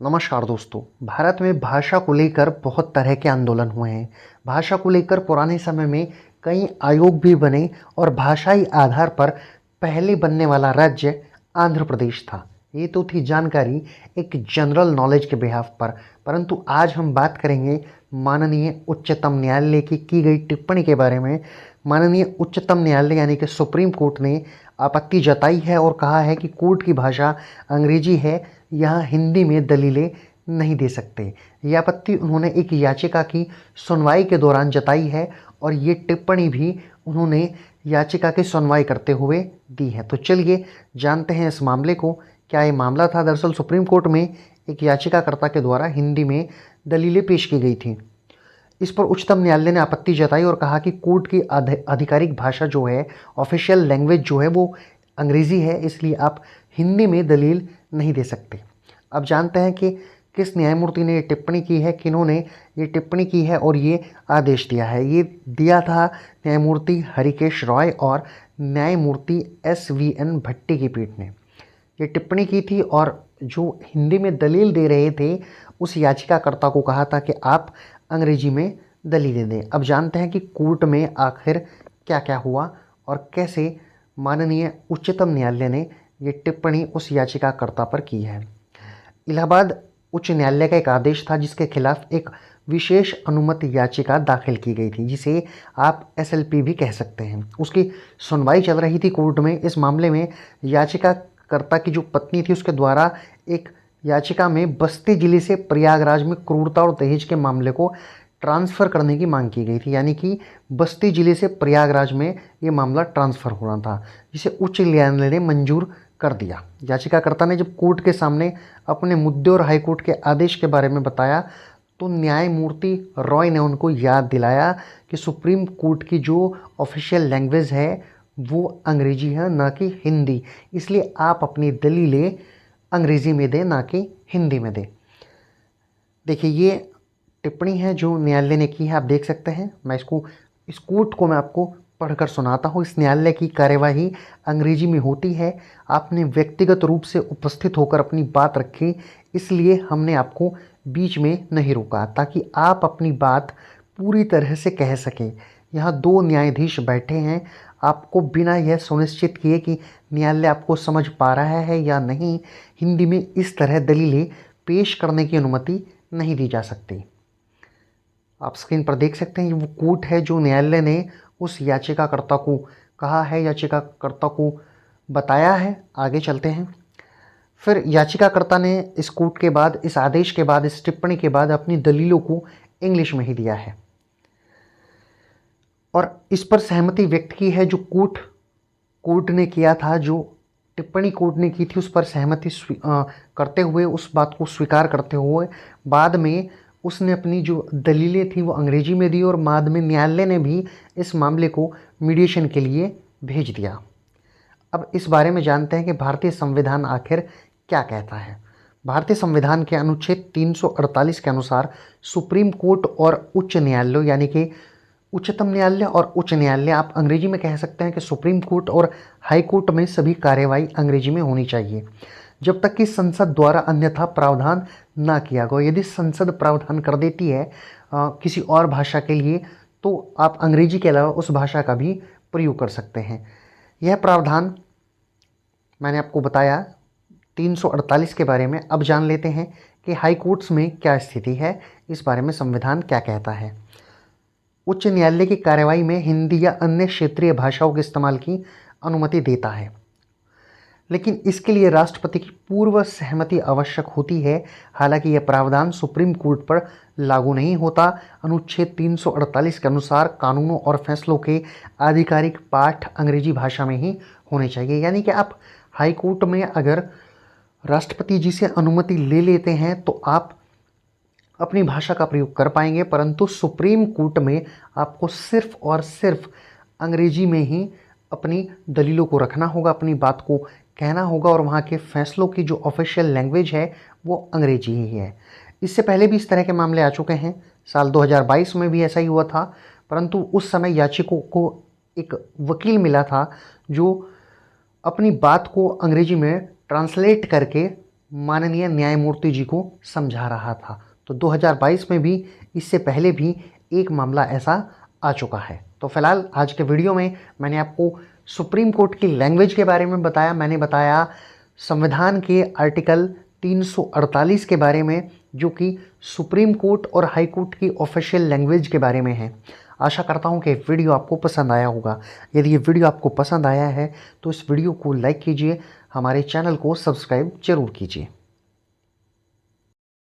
नमस्कार दोस्तों। भारत में भाषा को लेकर बहुत तरह के आंदोलन हुए हैं। भाषा को लेकर पुराने समय में कई आयोग भी बने और भाषाई आधार पर पहले बनने वाला राज्य आंध्र प्रदेश था। ये तो थी जानकारी एक जनरल नॉलेज के बिहाफ पर। परंतु आज हम बात करेंगे माननीय उच्चतम न्यायालय की गई टिप्पणी के बारे में। माननीय उच्चतम न्यायालय यानी कि सुप्रीम कोर्ट ने आपत्ति जताई है और कहा है कि कोर्ट की भाषा अंग्रेजी है, यहाँ हिंदी में दलीलें नहीं दे सकते। यह आपत्ति उन्होंने एक याचिका की सुनवाई के दौरान जताई है और ये टिप्पणी भी उन्होंने याचिका की सुनवाई करते हुए दी है। तो चलिए जानते हैं इस मामले को। क्या ये मामला था? दरअसल सुप्रीम कोर्ट में एक याचिकाकर्ता के द्वारा हिंदी में दलीलें पेश की गई थी। इस पर उच्चतम न्यायालय ने आपत्ति जताई और कहा कि कोर्ट की आधिकारिक भाषा जो है, ऑफिशियल लैंग्वेज जो है वो अंग्रेज़ी है, इसलिए आप हिंदी में दलील नहीं दे सकते। अब जानते हैं कि किस न्यायमूर्ति ने ये टिप्पणी की है, किन्होंने ये टिप्पणी की है और ये आदेश दिया है। ये दिया था न्यायमूर्ति हरिकेश रॉय और न्यायमूर्ति SVN भट्टी की पीठ ने ये टिप्पणी की थी और जो हिंदी में दलील दे रहे थे उस याचिकाकर्ता को कहा था कि आप अंग्रेजी में दलीलें दें। अब जानते हैं कि कोर्ट में आखिर क्या क्या हुआ और कैसे माननीय उच्चतम न्यायालय ने ये टिप्पणी उस याचिकाकर्ता पर की है। इलाहाबाद उच्च न्यायालय का एक आदेश था जिसके खिलाफ एक विशेष अनुमति याचिका दाखिल की गई थी, जिसे आप SLP भी कह सकते हैं। उसकी सुनवाई चल रही थी कोर्ट में। इस मामले में याचिकाकर्ता की जो पत्नी थी उसके द्वारा एक याचिका में बस्ती जिले से प्रयागराज में क्रूरता और दहेज के मामले को ट्रांसफ़र करने की मांग की गई थी, यानी कि बस्ती जिले से प्रयागराज में ये मामला ट्रांसफ़र होना था, जिसे उच्च न्यायालय ने मंजूर कर दिया। याचिकाकर्ता ने जब कोर्ट के सामने अपने मुद्दे और हाईकोर्ट के आदेश के बारे में बताया तो न्यायमूर्ति रॉय ने उनको याद दिलाया कि सुप्रीम कोर्ट की जो ऑफिशियल लैंग्वेज है वो अंग्रेजी है, ना कि हिंदी, इसलिए आप अपनी दलीलें अंग्रेज़ी में दें, ना कि हिंदी में दें। देखिए, ये टिप्पणी है जो न्यायालय ने की है, आप देख सकते हैं। इस कोर्ट को मैं आपको पढ़कर सुनाता हूँ। इस न्यायालय की कार्यवाही अंग्रेजी में होती है। आपने व्यक्तिगत रूप से उपस्थित होकर अपनी बात रखी, इसलिए हमने आपको बीच में नहीं रोका, ताकि आप अपनी बात पूरी तरह से कह सकें। यहाँ 2 न्यायाधीश बैठे हैं। आपको बिना यह सुनिश्चित किए कि न्यायालय आपको समझ पा रहा है या नहीं, हिंदी में इस तरह दलीलें पेश करने की अनुमति नहीं दी जा सकती। आप स्क्रीन पर देख सकते हैं, ये वो कोर्ट है जो न्यायालय ने उस याचिकाकर्ता को कहा है, याचिकाकर्ता को बताया है। आगे चलते हैं। फिर याचिकाकर्ता ने इस कोर्ट के बाद, इस आदेश के बाद, इस टिप्पणी के बाद अपनी दलीलों को इंग्लिश में ही दिया है और इस पर सहमति व्यक्त की है। जो कोर्ट ने किया था, जो टिप्पणी कोर्ट ने की थी, उस पर सहमति करते हुए, उस बात को स्वीकार करते हुए बाद में उसने अपनी जो दलीलें थी वो अंग्रेजी में दी और बाद में न्यायालय ने भी इस मामले को मीडिएशन के लिए भेज दिया। अब इस बारे में जानते हैं कि भारतीय संविधान आखिर क्या कहता है। भारतीय संविधान के अनुच्छेद 348 के अनुसार सुप्रीम कोर्ट और उच्च न्यायालय, यानी कि उच्चतम न्यायालय और उच्च न्यायालय, आप अंग्रेजी में कह सकते हैं कि सुप्रीम कोर्ट और हाई कोर्ट में सभी कार्यवाही अंग्रेजी में होनी चाहिए, जब तक कि संसद द्वारा अन्यथा प्रावधान ना किया गया। यदि संसद प्रावधान कर देती है किसी और भाषा के लिए, तो आप अंग्रेजी के अलावा उस भाषा का भी प्रयोग कर सकते हैं। यह प्रावधान मैंने आपको बताया 348 के बारे में। अब जान लेते हैं कि हाई कोर्ट्स में क्या स्थिति है, इस बारे में संविधान क्या कहता है। उच्च न्यायालय की कार्यवाही में हिंदी या अन्य क्षेत्रीय भाषाओं के इस्तेमाल की अनुमति देता है, लेकिन इसके लिए राष्ट्रपति की पूर्व सहमति आवश्यक होती है। हालांकि यह प्रावधान सुप्रीम कोर्ट पर लागू नहीं होता। अनुच्छेद 348 के अनुसार कानूनों और फैसलों के आधिकारिक पाठ अंग्रेजी भाषा में ही होने चाहिए, यानी कि आप हाई कोर्ट में अगर राष्ट्रपति जी से अनुमति ले लेते हैं तो आप अपनी भाषा का प्रयोग कर पाएंगे, परंतु सुप्रीम कोर्ट में आपको सिर्फ और सिर्फ अंग्रेजी में ही अपनी दलीलों को रखना होगा, अपनी बात को कहना होगा और वहाँ के फैसलों की जो ऑफिशियल लैंग्वेज है वो अंग्रेजी ही है। इससे पहले भी इस तरह के मामले आ चुके हैं। साल 2022 में भी ऐसा ही हुआ था, परंतु उस समय याचिकों को एक वकील मिला था जो अपनी बात को अंग्रेजी में ट्रांसलेट करके माननीय न्यायमूर्ति जी को समझा रहा था। तो 2022 में भी इससे पहले भी एक मामला ऐसा आ चुका है। तो फिलहाल आज के वीडियो में मैंने आपको सुप्रीम कोर्ट की लैंग्वेज के बारे में बताया, मैंने बताया संविधान के आर्टिकल 348 के बारे में, जो कि सुप्रीम कोर्ट और हाई कोर्ट की ऑफिशियल लैंग्वेज के बारे में है। आशा करता हूँ कि वीडियो आपको पसंद आया होगा। यदि ये वीडियो आपको पसंद आया है तो इस वीडियो को लाइक कीजिए, हमारे चैनल को सब्सक्राइब जरूर कीजिए।